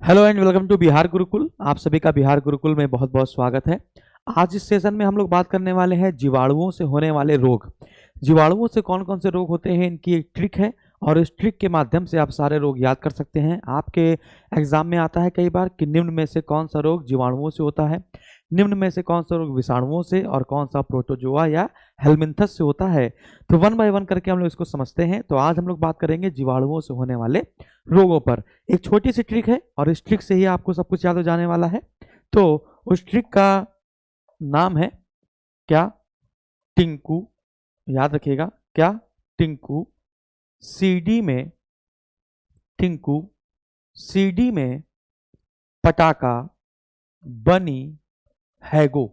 Hello and welcome to Bihar Gurukul. आप सभी का बिहार गुरुकुल में बहुत बहुत स्वागत है। आज इस सेशन में हम लोग बात करने वाले हैं जीवाणुओं से होने वाले रोग। जीवाणुओं से कौन कौन से रोग होते हैं, इनकी एक ट्रिक है और इस ट्रिक के माध्यम से आप सारे रोग याद कर सकते हैं। आपके एग्जाम में आता है कई बार कि निम्न में से कौन सा रोग जीवाणुओं से होता है, निम्न में से कौन सा रोग विषाणुओं से और कौन सा प्रोटोजोआ या हेलमिंथस से होता है। तो वन बाय वन करके हम लोग इसको समझते हैं। तो आज हम लोग बात करेंगे जीवाणुओं से होने वाले रोगों पर। एक छोटी सी ट्रिक है और इस ट्रिक से ही आपको सब कुछ याद हो जाने वाला है। तो उस ट्रिक का नाम है क्या? टिंकू। याद रखिएगा, क्या? टिंकू। सीडी में टिंकू, सीडी में पटाखा, बनी हैगो।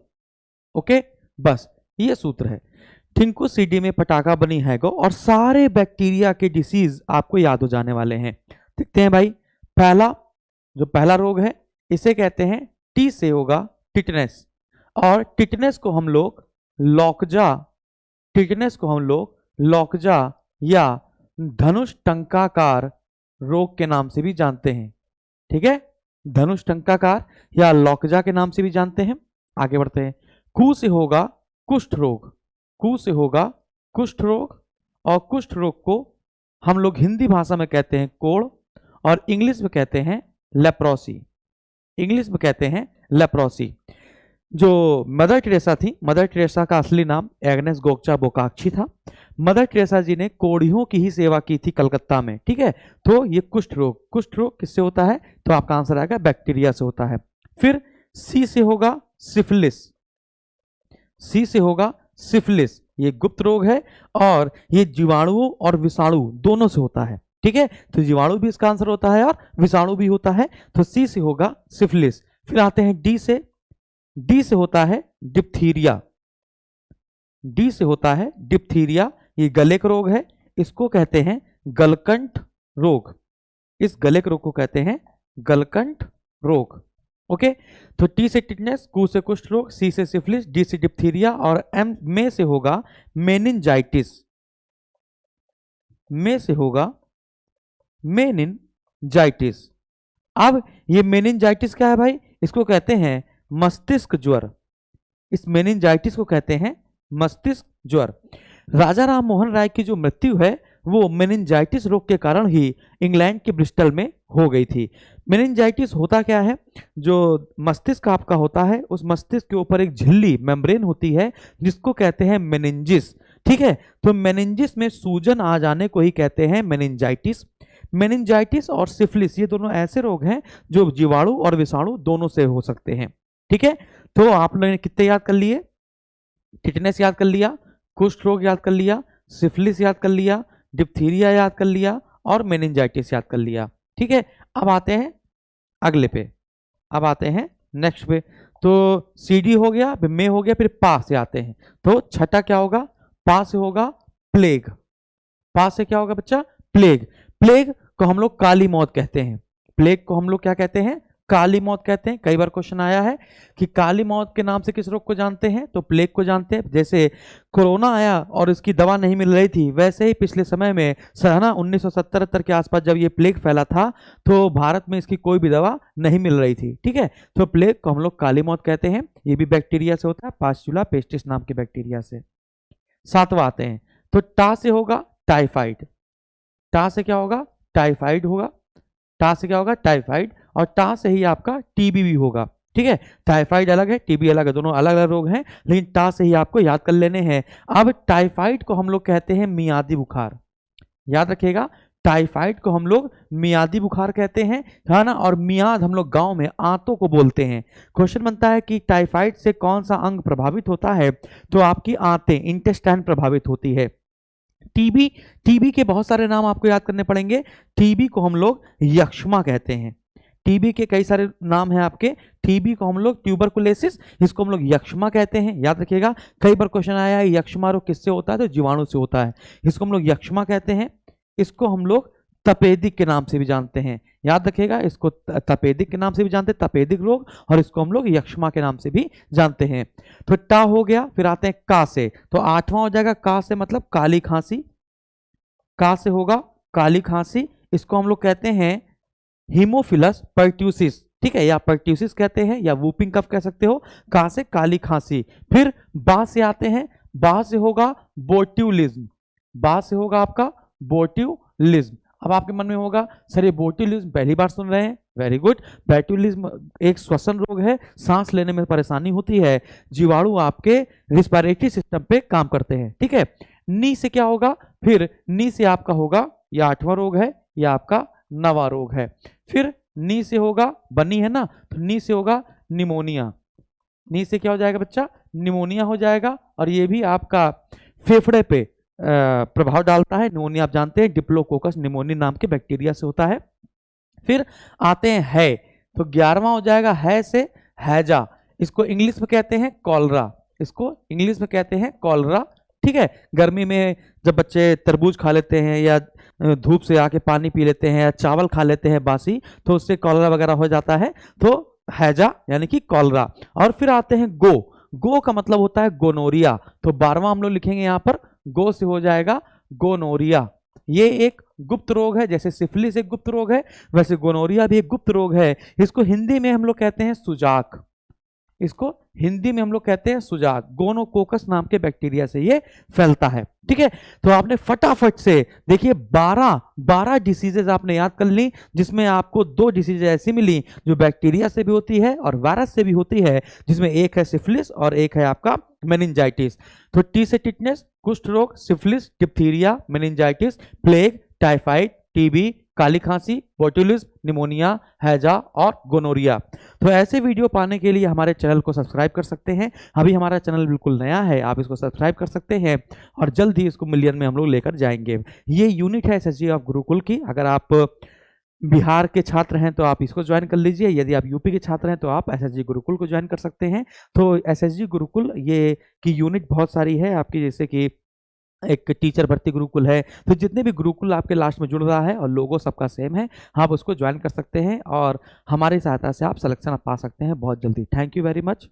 ओके, बस ये सूत्र है। टिंकू सीडी में पटाखा बनी हैगो और सारे बैक्टीरिया के डिसीज आपको याद हो जाने वाले हैं। देखते हैं भाई, पहला रोग है इसे कहते हैं, टी से होगा टिटनेस। और टिटनेस को हम लोग लॉकजा या धनुष टंकाकार रोग के नाम से भी जानते हैं। ठीक है, धनुष टंकाकार या लॉकजा के नाम से भी जानते हैं। आगे बढ़ते हैं। कू से होगा कुष्ठ रोग। कू से होगा कुष्ठ रोग और कुष्ठ रोग को हम लोग हिंदी भाषा में कहते हैं कोढ़ और इंग्लिश में कहते हैं लेप्रोसी। जो मदर टेरेसा थी, मदर टेरेसा का असली नाम एग्नेस गोक्चा बोकाक्षी था। मदर टेरेसा जी ने कोढ़ियों की ही सेवा की थी कलकत्ता में। ठीक है, तो ये कुष्ठ रोग किससे होता है? तो आपका आंसर आएगा बैक्टीरिया से होता है। फिर सी से होगा सिफिलिस। सी से होगा सिफिलिस, ये गुप्त रोग है और ये जीवाणुओं और विषाणु दोनों से होता है। ठीक है, तो जीवाणु भी इसका आंसर होता है और विषाणु भी होता है। तो सी से होगा सिफिलिस। फिर आते हैं डी से। डी से होता है डिप्थीरिया। डी से होता है डिप्थीरिया, ये गले का रोग है। इसको कहते हैं गलकंठ रोग। इस गले के रोग को कहते हैं गलकंठ रोग। ओके, तो टी से टिटनेस, कू से कुष्ठ रोग, सी से सिफिलिस, डी से डिप्थीरिया और एम में से होगा मेनिनजाइटिस। में से होगा मेनिनजाइटिस। अब ये मेनिनजाइटिस क्या है भाई? इसको कहते हैं मस्तिष्क ज्वर। इस मेनिनजाइटिस को कहते हैं मस्तिष्क ज्वर। राजा राम मोहन राय की जो मृत्यु है वो मेनिनजाइटिस रोग के कारण ही इंग्लैंड के ब्रिस्टल में हो गई थी। मेनिनजाइटिस होता क्या है? जो मस्तिष्क आपका होता है, उस मस्तिष्क के ऊपर एक झिल्ली मेम्ब्रेन होती है जिसको कहते हैं मेनिंजिस। ठीक है, तो मेनिंजिस में सूजन आ जाने को ही कहते हैं मेनिनजाइटिस। मेनिनजाइटिस और सिफिलिस ये दोनों ऐसे रोग हैं जो जीवाणु और विषाणु दोनों से हो सकते हैं। ठीक है, तो आप लोगों ने कितने याद कर लिए? टिटनेस याद कर लिया, कुष्ठ रोग याद कर लिया, सिफिलिस याद कर लिया, डिप्थीरिया याद कर लिया और मेनिनजाइटिस याद कर लिया। ठीक है, अब आते हैं अगले पे, अब आते हैं नेक्स्ट पे। तो सीडी हो गया, फिर में हो गया, फिर पा से आते हैं। तो छठा क्या होगा? पा से होगा प्लेग। पा से क्या होगा बच्चा? प्लेग। प्लेग को हम लोग काली मौत कहते हैं। प्लेग को हम लोग क्या कहते हैं? काली मौत कहते हैं। कई बार क्वेश्चन आया है कि काली मौत के नाम से किस रोग को जानते हैं? तो प्लेग को जानते हैं। जैसे कोरोना आया और इसकी दवा नहीं मिल रही थी, वैसे ही पिछले समय में 1970 के आसपास जब ये प्लेग फैला था तो भारत में इसकी कोई भी दवा नहीं मिल रही थी। ठीक है, तो प्लेग को हम लोग काली मौत कहते हैं। ये भी बैक्टीरिया से होता है, पास्चुला पेस्टिस नाम के बैक्टीरिया से। सातवां आते हैं, तो टा से होगा टाइफाइड। टा से क्या होगा? टाइफाइड होगा। टा से क्या होगा? टाइफाइड। और टा से ही आपका टीबी भी होगा। ठीक है, टाइफाइड अलग है, टीबी अलग है, दोनों अलग अलग रोग हैं, लेकिन टा से ही आपको याद कर लेने हैं। अब टाइफाइड को हम लोग कहते हैं मियादी बुखार। याद रखिएगा, टाइफाइड को हम लोग मियादी बुखार कहते हैं, है ना। और मियाद हम लोग गांव में आंतों को बोलते हैं। क्वेश्चन बनता है कि टाइफाइड से कौन सा अंग प्रभावित होता है? तो आपकी आंतें, इंटेस्टाइन प्रभावित होती है। टीबी, टीबी के बहुत सारे नाम आपको याद करने पड़ेंगे। टीबी को हम लोग यक्ष्मा कहते हैं। टीबी के कई सारे नाम हैं आपके। टीबी को हम लोग ट्यूबरकुलोसिस, इसको हम लोग यक्ष्मा कहते हैं। याद रखिएगा, कई बार क्वेश्चन आया है यक्ष्मा रोग किससे होता है? तो जीवाणु से होता है। इसको हम लोग यक्ष्मा कहते हैं। इसको हम लोग तपेदिक के नाम से भी जानते हैं। याद रखिएगा, इसको तपेदिक के नाम से भी जानते हैं, तपेदिक रोग, और इसको हम लोग यक्ष्मा के नाम से भी जानते हैं। तो टा हो गया, फिर आते हैं का से। तो आठवां हो जाएगा का से, मतलब काली खांसी। का से होगा काली खांसी, इसको हम लोग कहते हैं हीमोफिलस पर्ट्यूसिस, ठीक है, या पर्ट्यूसिस कहते हैं या वूपिंग कफ कह सकते हो। कहां से? काली खांसी। फिर बा से आते हैं, बा से होगा बोट्यूलिज्म, बा से होगा आपका बोट्यूलिज्म। अब आपके मन में होगा सर ये बोट्यूलिज्म पहली बार सुन रहे हैं, वेरी गुड। बोट्यूलिज्म एक श्वसन रोग है, सांस लेने में परेशानी होती है, जीवाणु आपके रिस्पिरेटरी सिस्टम पे काम करते हैं, ठीक है। नी से क्या होगा? फिर नी से आपका होगा, या 8वां रोग है या आपका 9वां रोग है। फिर नी से होगा, बनी है ना, तो नी से होगा निमोनिया, नी से क्या हो जाएगा बच्चा? निमोनिया हो जाएगा। और ये भी आपका फेफड़े पे प्रभाव डालता है। निमोनिया आप जानते हैं डिप्लोकोकस निमोनिया नाम के बैक्टीरिया से होता है। फिर आते हैं है, तो 11वां हो जाएगा है से हैजा, इसको इंग्लिश में कहते हैं कॉलरा, इसको इंग्लिश में कहते हैं कॉलरा, ठीक है। गर्मी में जब बच्चे तरबूज खा लेते हैं या धूप से आके पानी पी लेते हैं या चावल खा लेते हैं बासी, तो उससे कॉलरा वगैरह हो जाता है, तो हैजा यानी कि कॉलरा। और फिर आते हैं गो, गो का मतलब होता है गोनोरिया, तो 12वां हम लोग लिखेंगे यहाँ पर, गो से हो जाएगा गोनोरिया। ये एक गुप्त रोग है, जैसे सिफिलिस एक गुप्त रोग है वैसे गोनोरिया भी एक गुप्त रोग है। इसको हिंदी में हम लोग कहते हैं सुजाक, इसको हिंदी में हम लोग कहते हैं सुजाक। गोनोकोकस नाम के बैक्टीरिया से ये फैलता है, ठीक है। तो आपने फटाफट से देखिए 12 डिसीजेज आपने याद कर ली, जिसमें आपको 2 डिसीजेज ऐसी मिली जो बैक्टीरिया से भी होती है और वायरस से भी होती है, जिसमें एक है सिफिलिस और एक है आपका मेनिंजाइटिस। तो टी से टिटनेस, कुष्ठ रोग, syphilis, diphtheria, meningitis, plague, typhoid, TB, काली खांसी, बोट्यूलिज्म, निमोनिया, हैजा और गोनोरिया। तो ऐसे वीडियो पाने के लिए हमारे चैनल को सब्सक्राइब कर सकते हैं। अभी हमारा चैनल बिल्कुल नया है, आप इसको सब्सक्राइब कर सकते हैं और जल्द ही इसको मिलियन में हम लोग लेकर जाएंगे। ये यूनिट है एसएसजी ऑफ गुरुकुल की। अगर आप बिहार के छात्र हैं तो आप इसको ज्वाइन कर लीजिए, यदि आप यूपी के छात्र हैं तो आप एसएसजी गुरुकुल को ज्वाइन कर सकते हैं। तो एसएसजी गुरुकुल ये की यूनिट बहुत सारी है आपकी, जैसे कि एक टीचर भर्ती गुरुकुल है, तो जितने भी गुरुकुल आपके लास्ट में जुड़ रहा है और लोगो सबका सेम है, आप उसको ज्वाइन कर सकते हैं और हमारी सहायता से आप सिलेक्शन पा सकते हैं बहुत जल्दी। Thank you very much.